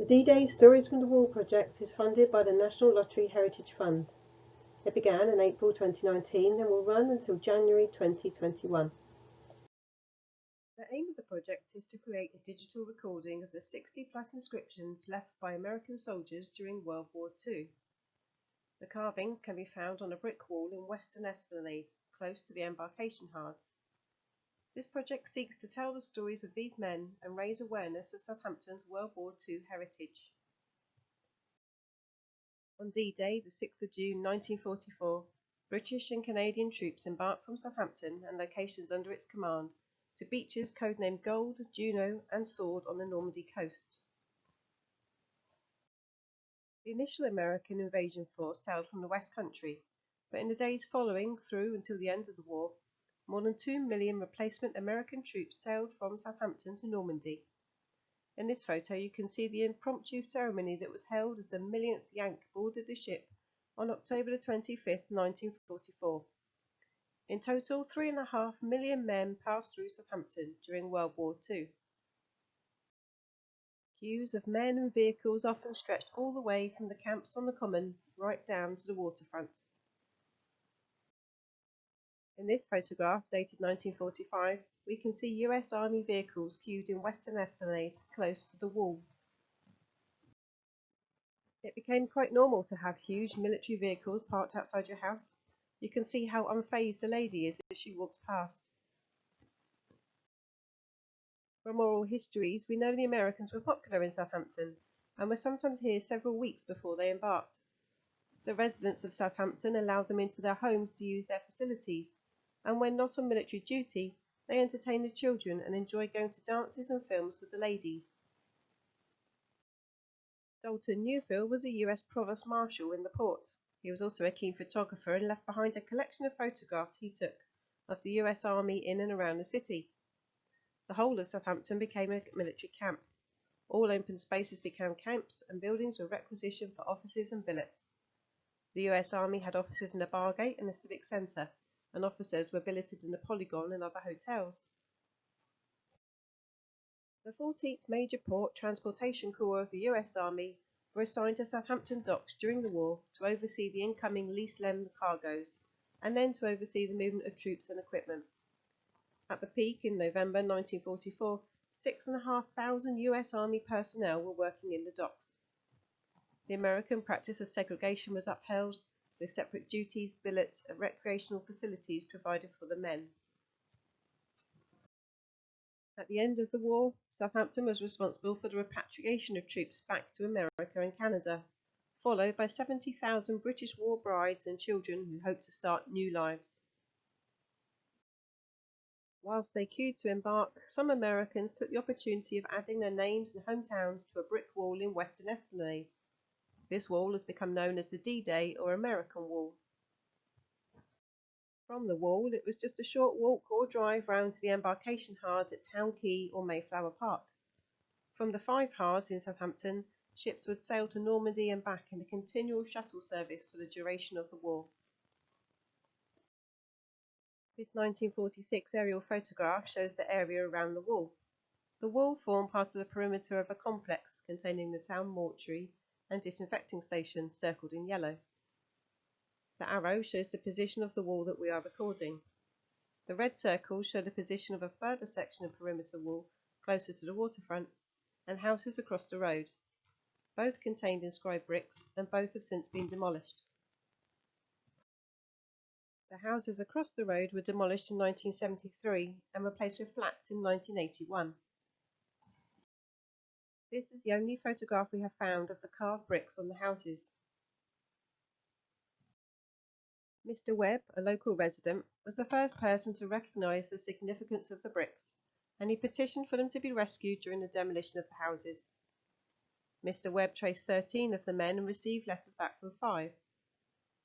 The D-Day Stories from the Wall project is funded by the National Lottery Heritage Fund. It began in April 2019 and will run until January 2021. The aim of the project is to create a digital recording of the 60-plus inscriptions left by American soldiers during World War II. The carvings can be found on a brick wall in Western Esplanade, close to the embarkation hards. This project seeks to tell the stories of these men and raise awareness of Southampton's World War II heritage. On D-Day, the 6th of June 1944, British and Canadian troops embarked from Southampton and locations under its command to beaches codenamed Gold, Juno and Sword on the Normandy coast. The initial American invasion force sailed from the West Country, but in the days following through until the end of the war, more than 2 million replacement American troops sailed from Southampton to Normandy. In this photo you can see the impromptu ceremony that was held as the millionth Yank boarded the ship on October 25, 1944. In total, 3.5 million men passed through Southampton during World War II. Queues of men and vehicles often stretched all the way from the camps on the common right down to the waterfront. In this photograph, dated 1945, we can see US Army vehicles queued in Western Esplanade, close to the wall. It became quite normal to have huge military vehicles parked outside your house. You can see how unfazed the lady is as she walks past. From oral histories, we know the Americans were popular in Southampton and were sometimes here several weeks before they embarked. The residents of Southampton allowed them into their homes to use their facilities, and when not on military duty, they entertained the children and enjoyed going to dances and films with the ladies. Dalton Newfield was a US Provost Marshal in the port. He was also a keen photographer and left behind a collection of photographs he took of the US Army in and around the city. The whole of Southampton became a military camp. All open spaces became camps and buildings were requisitioned for offices and billets. The US Army had offices in the Bargate and the Civic Centre, and officers were billeted in the Polygon and other hotels. The 14th Major Port Transportation Corps of the US Army were assigned to Southampton docks during the war to oversee the incoming lease-lend cargoes, and then to oversee the movement of troops and equipment. At the peak in November 1944, 6,500 US Army personnel were working in the docks. The American practice of segregation was upheld, with separate duties, billets, and recreational facilities provided for the men. At the end of the war, Southampton was responsible for the repatriation of troops back to America and Canada, followed by 70,000 British war brides and children who hoped to start new lives. Whilst they queued to embark, some Americans took the opportunity of adding their names and hometowns to a brick wall in Western Esplanade. This wall has become known as the D-Day or American Wall. From the wall, it was just a short walk or drive round to the embarkation hards at Town Quay or Mayflower Park. From the 5 hards in Southampton, ships would sail to Normandy and back in a continual shuttle service for the duration of the war. This 1946 aerial photograph shows the area around the wall. The wall formed part of the perimeter of a complex containing the town mortuary and disinfecting station, circled in yellow. The arrow shows the position of the wall that we are recording. The red circles show the position of a further section of perimeter wall closer to the waterfront and houses across the road. Both contained inscribed bricks and both have since been demolished. The houses across the road were demolished in 1973 and replaced with flats in 1981. This is the only photograph we have found of the carved bricks on the houses. Mr. Webb, a local resident, was the first person to recognise the significance of the bricks, and he petitioned for them to be rescued during the demolition of the houses. Mr. Webb traced 13 of the men and received letters back from 5.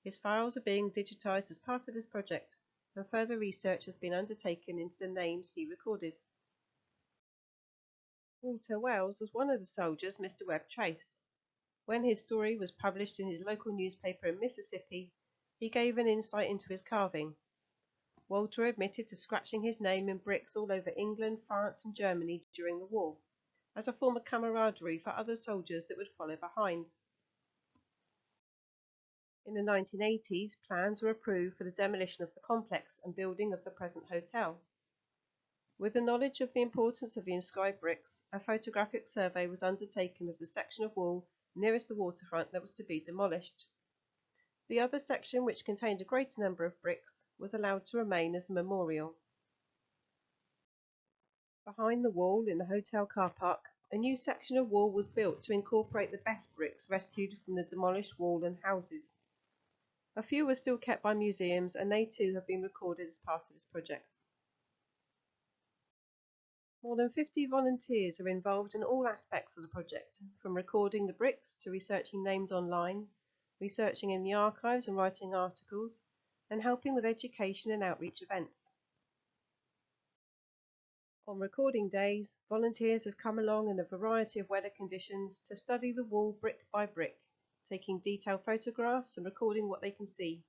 His files are being digitised as part of this project, and further research has been undertaken into the names he recorded. Walter Wells was one of the soldiers Mr. Webb traced. When his story was published in his local newspaper in Mississippi, he gave an insight into his carving. Walter admitted to scratching his name in bricks all over England, France and Germany during the war, as a form of camaraderie for other soldiers that would follow behind. In the 1980s, plans were approved for the demolition of the complex and building of the present hotel. With the knowledge of the importance of the inscribed bricks, a photographic survey was undertaken of the section of wall nearest the waterfront that was to be demolished. The other section, which contained a greater number of bricks, was allowed to remain as a memorial. Behind the wall in the hotel car park, a new section of wall was built to incorporate the best bricks rescued from the demolished wall and houses. A few were still kept by museums, and they too have been recorded as part of this project. More than 50 volunteers are involved in all aspects of the project, from recording the bricks to researching names online, researching in the archives and writing articles, and helping with education and outreach events. On recording days, volunteers have come along in a variety of weather conditions to study the wall brick by brick, taking detailed photographs and recording what they can see,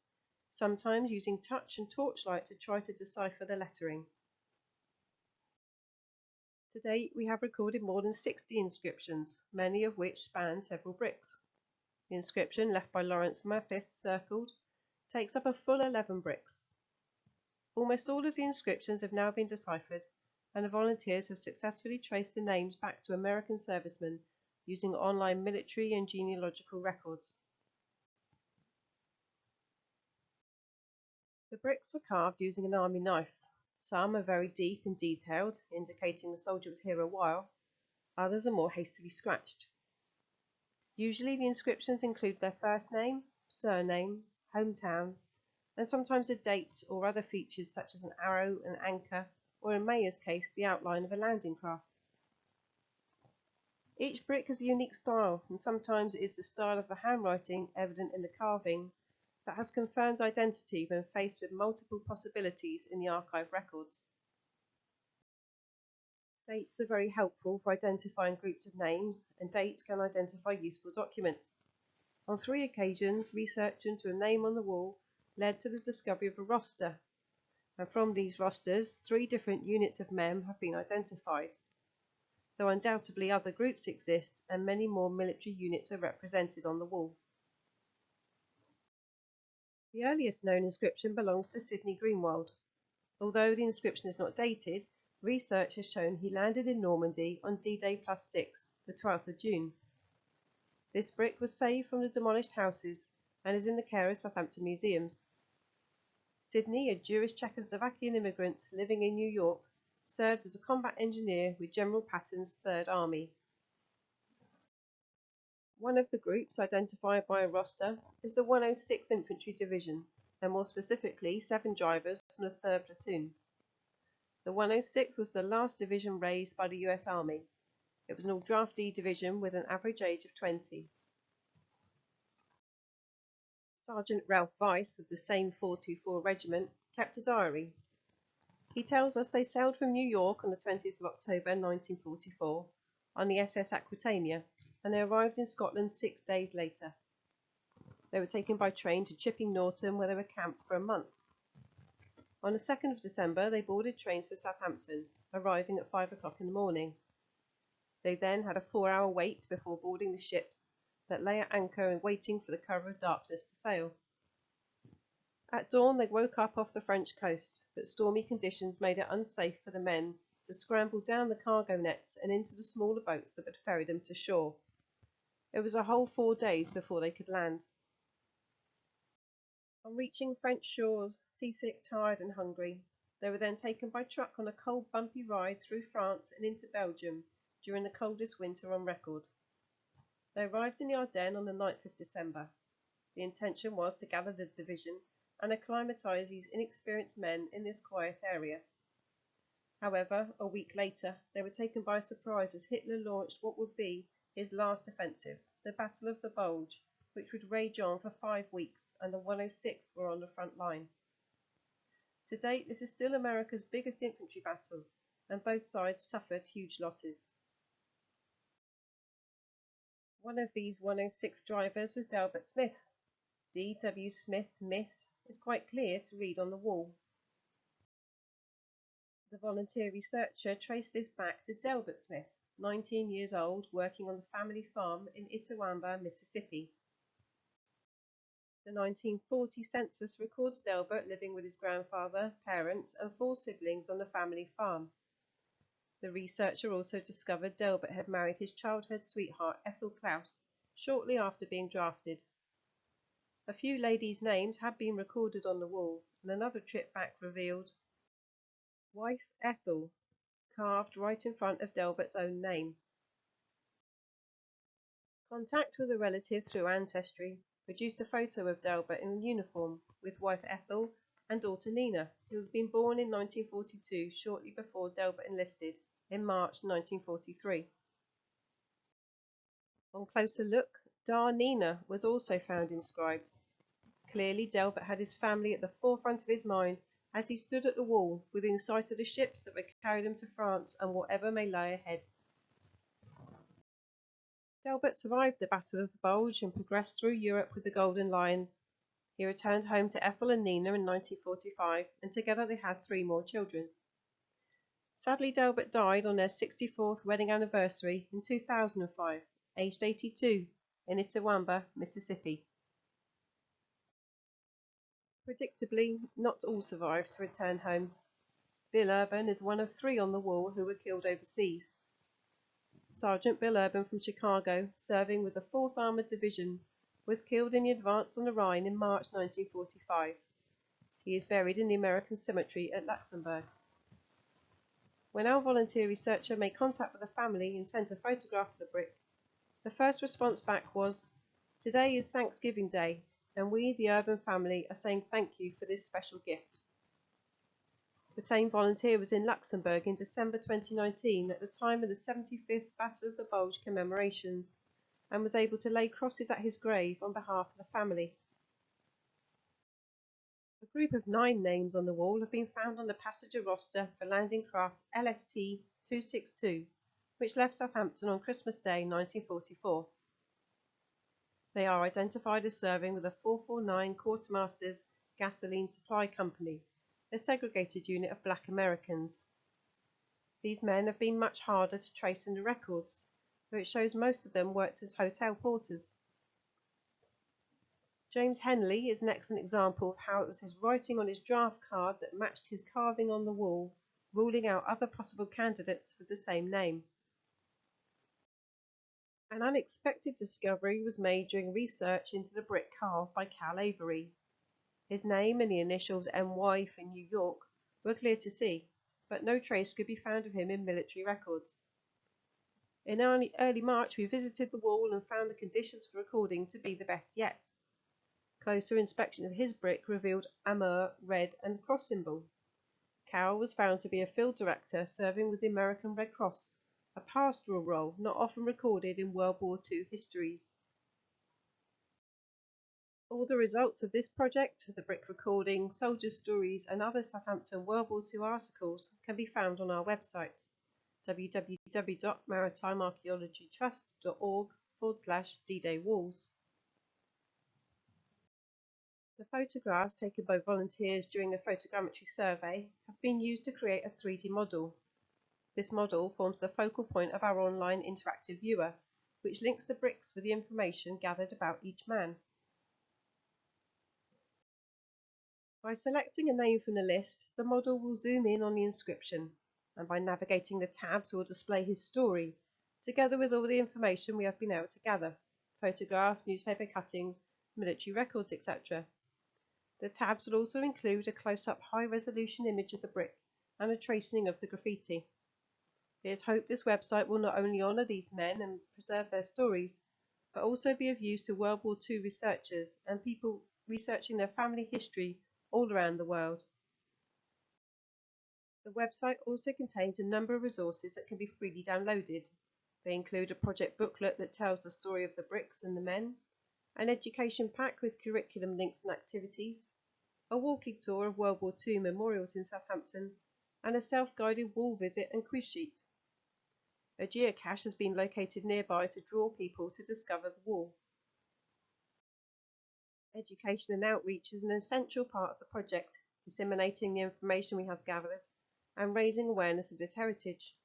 sometimes using touch and torchlight to try to decipher the lettering. To date, we have recorded more than 60 inscriptions, many of which span several bricks. The inscription left by Lawrence Mathis, circled, takes up a full 11 bricks. Almost all of the inscriptions have now been deciphered, and the volunteers have successfully traced the names back to American servicemen using online military and genealogical records. The bricks were carved using an army knife. Some are very deep and detailed, indicating the soldier was here a while. Others are more hastily scratched. Usually the inscriptions include their first name, surname, hometown, and sometimes a date or other features such as an arrow, an anchor, or in Mayer's case, the outline of a landing craft. Each brick has a unique style, and sometimes it is the style of the handwriting evident in the carving that has confirmed identity when faced with multiple possibilities in the archive records. Dates are very helpful for identifying groups of names, and dates can identify useful documents. On 3 occasions, research into a name on the wall led to the discovery of a roster, and from these rosters, 3 different units of men have been identified, though undoubtedly other groups exist and many more military units are represented on the wall. The earliest known inscription belongs to Sidney Greenwald. Although the inscription is not dated, research has shown he landed in Normandy on D-Day +6, the 12th of June. This brick was saved from the demolished houses and is in the care of Southampton museums. Sidney, a Jewish Czechoslovakian immigrant living in New York, served as a combat engineer with General Patton's Third Army. One of the groups identified by a roster is the 106th Infantry Division, and more specifically 7 drivers from the 3rd Platoon. The 106th was the last division raised by the US Army. It was an all-draftee division with an average age of 20. Sergeant Ralph Weiss of the same 424 Regiment kept a diary. He tells us they sailed from New York on the 20th of October 1944 on the SS Aquitania, and they arrived in Scotland 6 days later. They were taken by train to Chipping Norton, where they were camped for a month. On the 2nd of December, they boarded trains for Southampton, arriving at 5 o'clock in the morning. They then had a 4-hour wait before boarding the ships that lay at anchor and waiting for the cover of darkness to sail. At dawn, they woke up off the French coast, but stormy conditions made it unsafe for the men to scramble down the cargo nets and into the smaller boats that would ferry them to shore. It was a whole 4 days before they could land. On reaching French shores, seasick, tired and hungry, they were then taken by truck on a cold, bumpy ride through France and into Belgium during the coldest winter on record. They arrived in the Ardennes on the 9th of December. The intention was to gather the division and acclimatise these inexperienced men in this quiet area. However, a week later, they were taken by surprise as Hitler launched what would be his last offensive, the Battle of the Bulge, which would rage on for 5 weeks, and the 106th were on the front line. To date, this is still America's biggest infantry battle, and both sides suffered huge losses. One of these 106 drivers was Delbert Smith. D.W. Smith, Miss, is quite clear to read on the wall. The volunteer researcher traced this back to Delbert Smith, 19 years old, working on the family farm in Itawamba, Mississippi. The 1940 census records Delbert living with his grandfather, parents, and 4 siblings on the family farm. The researcher also discovered Delbert had married his childhood sweetheart, Ethel Klaus, shortly after being drafted. A few ladies' names had been recorded on the wall, and another trip back revealed Wife Ethel, carved right in front of Delbert's own name. Contact with a relative through Ancestry produced a photo of Delbert in uniform with wife Ethel and daughter Nina, who had been born in 1942, shortly before Delbert enlisted in March 1943. On closer look, Dar Nina was also found inscribed. Clearly, Delbert had his family at the forefront of his mind as he stood at the wall, within sight of the ships that would carry him to France and whatever may lie ahead. Delbert survived the Battle of the Bulge and progressed through Europe with the Golden Lions. He returned home to Ethel and Nina in 1945, and together they had 3 more children. Sadly, Delbert died on their 64th wedding anniversary in 2005, aged 82, in Itawamba, Mississippi. Predictably, not all survived to return home. Bill Urban is one of 3 on the wall who were killed overseas. Sergeant Bill Urban from Chicago, serving with the 4th Armored Division, was killed in the advance on the Rhine in March 1945. He is buried in the American Cemetery at Luxembourg. When our volunteer researcher made contact with the family and sent a photograph of the brick, the first response back was, "Today is Thanksgiving Day, and we, the Urban family, are saying thank you for this special gift." The same volunteer was in Luxembourg in December 2019 at the time of the 75th Battle of the Bulge commemorations, and was able to lay crosses at his grave on behalf of the family. A group of 9 names on the wall have been found on the passenger roster for landing craft LST 262, which left Southampton on Christmas Day 1944. They are identified as serving with the 449 Quartermasters Gasoline Supply Company, a segregated unit of black Americans. These men have been much harder to trace in the records, though it shows most of them worked as hotel porters. James Henley is an excellent example of how it was his writing on his draft card that matched his carving on the wall, ruling out other possible candidates with the same name. An unexpected discovery was made during research into the brick carved by Cal Avery. His name and the initials MY for New York were clear to see, but no trace could be found of him in military records. In early March, we visited the wall and found the conditions for recording to be the best yet. Closer inspection of his brick revealed Amur, red, and cross symbol. Cal was found to be a field director serving with the American Red Cross, a pastoral role not often recorded in World War II histories. All the results of this project, the brick recording, soldier stories, and other Southampton World War II articles can be found on our website, www.maritimearchaeologytrust.org/D-Day Walls. The photographs taken by volunteers during the photogrammetry survey have been used to create a 3D model. This model forms the focal point of our online interactive viewer, which links the bricks with the information gathered about each man. By selecting a name from the list, the model will zoom in on the inscription, and by navigating the tabs will display his story, together with all the information we have been able to gather, photographs, newspaper cuttings, military records, etc. The tabs will also include a close-up high-resolution image of the brick and a tracing of the graffiti. It is hoped this website will not only honour these men and preserve their stories, but also be of use to World War II researchers and people researching their family history all around the world. The website also contains a number of resources that can be freely downloaded. They include a project booklet that tells the story of the bricks and the men, an education pack with curriculum links and activities, a walking tour of World War II memorials in Southampton, and a self-guided wall visit and quiz sheet. A geocache has been located nearby to draw people to discover the wall. Education and outreach is an essential part of the project, disseminating the information we have gathered and raising awareness of this heritage.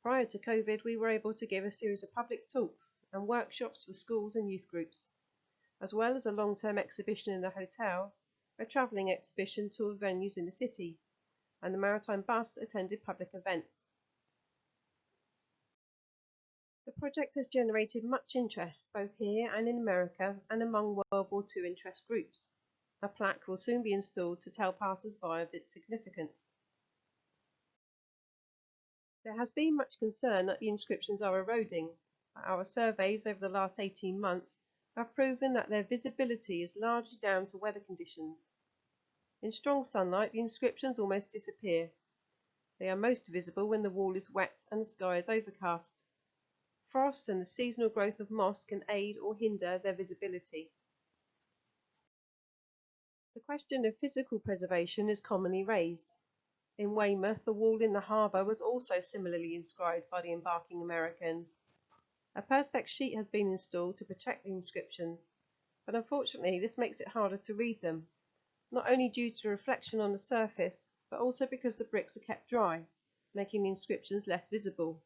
Prior to COVID, we were able to give a series of public talks and workshops for schools and youth groups, as well as a long-term exhibition in the hotel, a travelling exhibition toured venues in the city, and the Maritime bus attended public events. The project has generated much interest both here and in America and among World War II interest groups. A plaque will soon be installed to tell passers-by of its significance. There has been much concern that the inscriptions are eroding. Our surveys over the last 18 months have proven that their visibility is largely down to weather conditions. In strong sunlight, the inscriptions almost disappear. They are most visible when the wall is wet and the sky is overcast. Frost and the seasonal growth of moss can aid or hinder their visibility. The question of physical preservation is commonly raised. In Weymouth, the wall in the harbour was also similarly inscribed by the embarking Americans. A perspex sheet has been installed to protect the inscriptions, but unfortunately this makes it harder to read them, not only due to the reflection on the surface, but also because the bricks are kept dry, making the inscriptions less visible.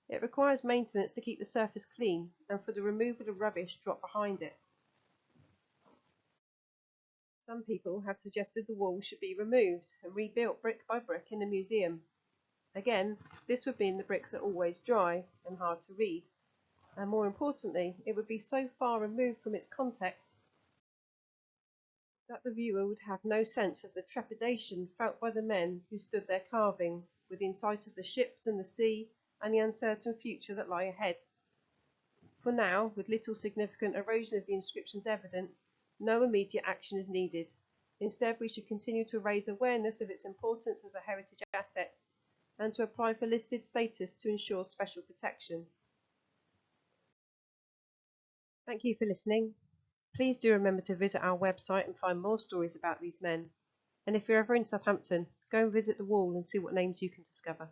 It requires maintenance to keep the surface clean and for the removal of rubbish dropped behind it. Some people have suggested the wall should be removed and rebuilt brick by brick in a museum. Again, this would mean the bricks are always dry and hard to read, and more importantly, it would be so far removed from its context that the viewer would have no sense of the trepidation felt by the men who stood there carving, within sight of the ships and the sea and the uncertain future that lie ahead. For now, with little significant erosion of the inscriptions evident, no immediate action is needed. Instead, we should continue to raise awareness of its importance as a heritage asset and to apply for listed status to ensure special protection. Thank you for listening. Please do remember to visit our website and find more stories about these men. And if you're ever in Southampton, go and visit the wall and see what names you can discover.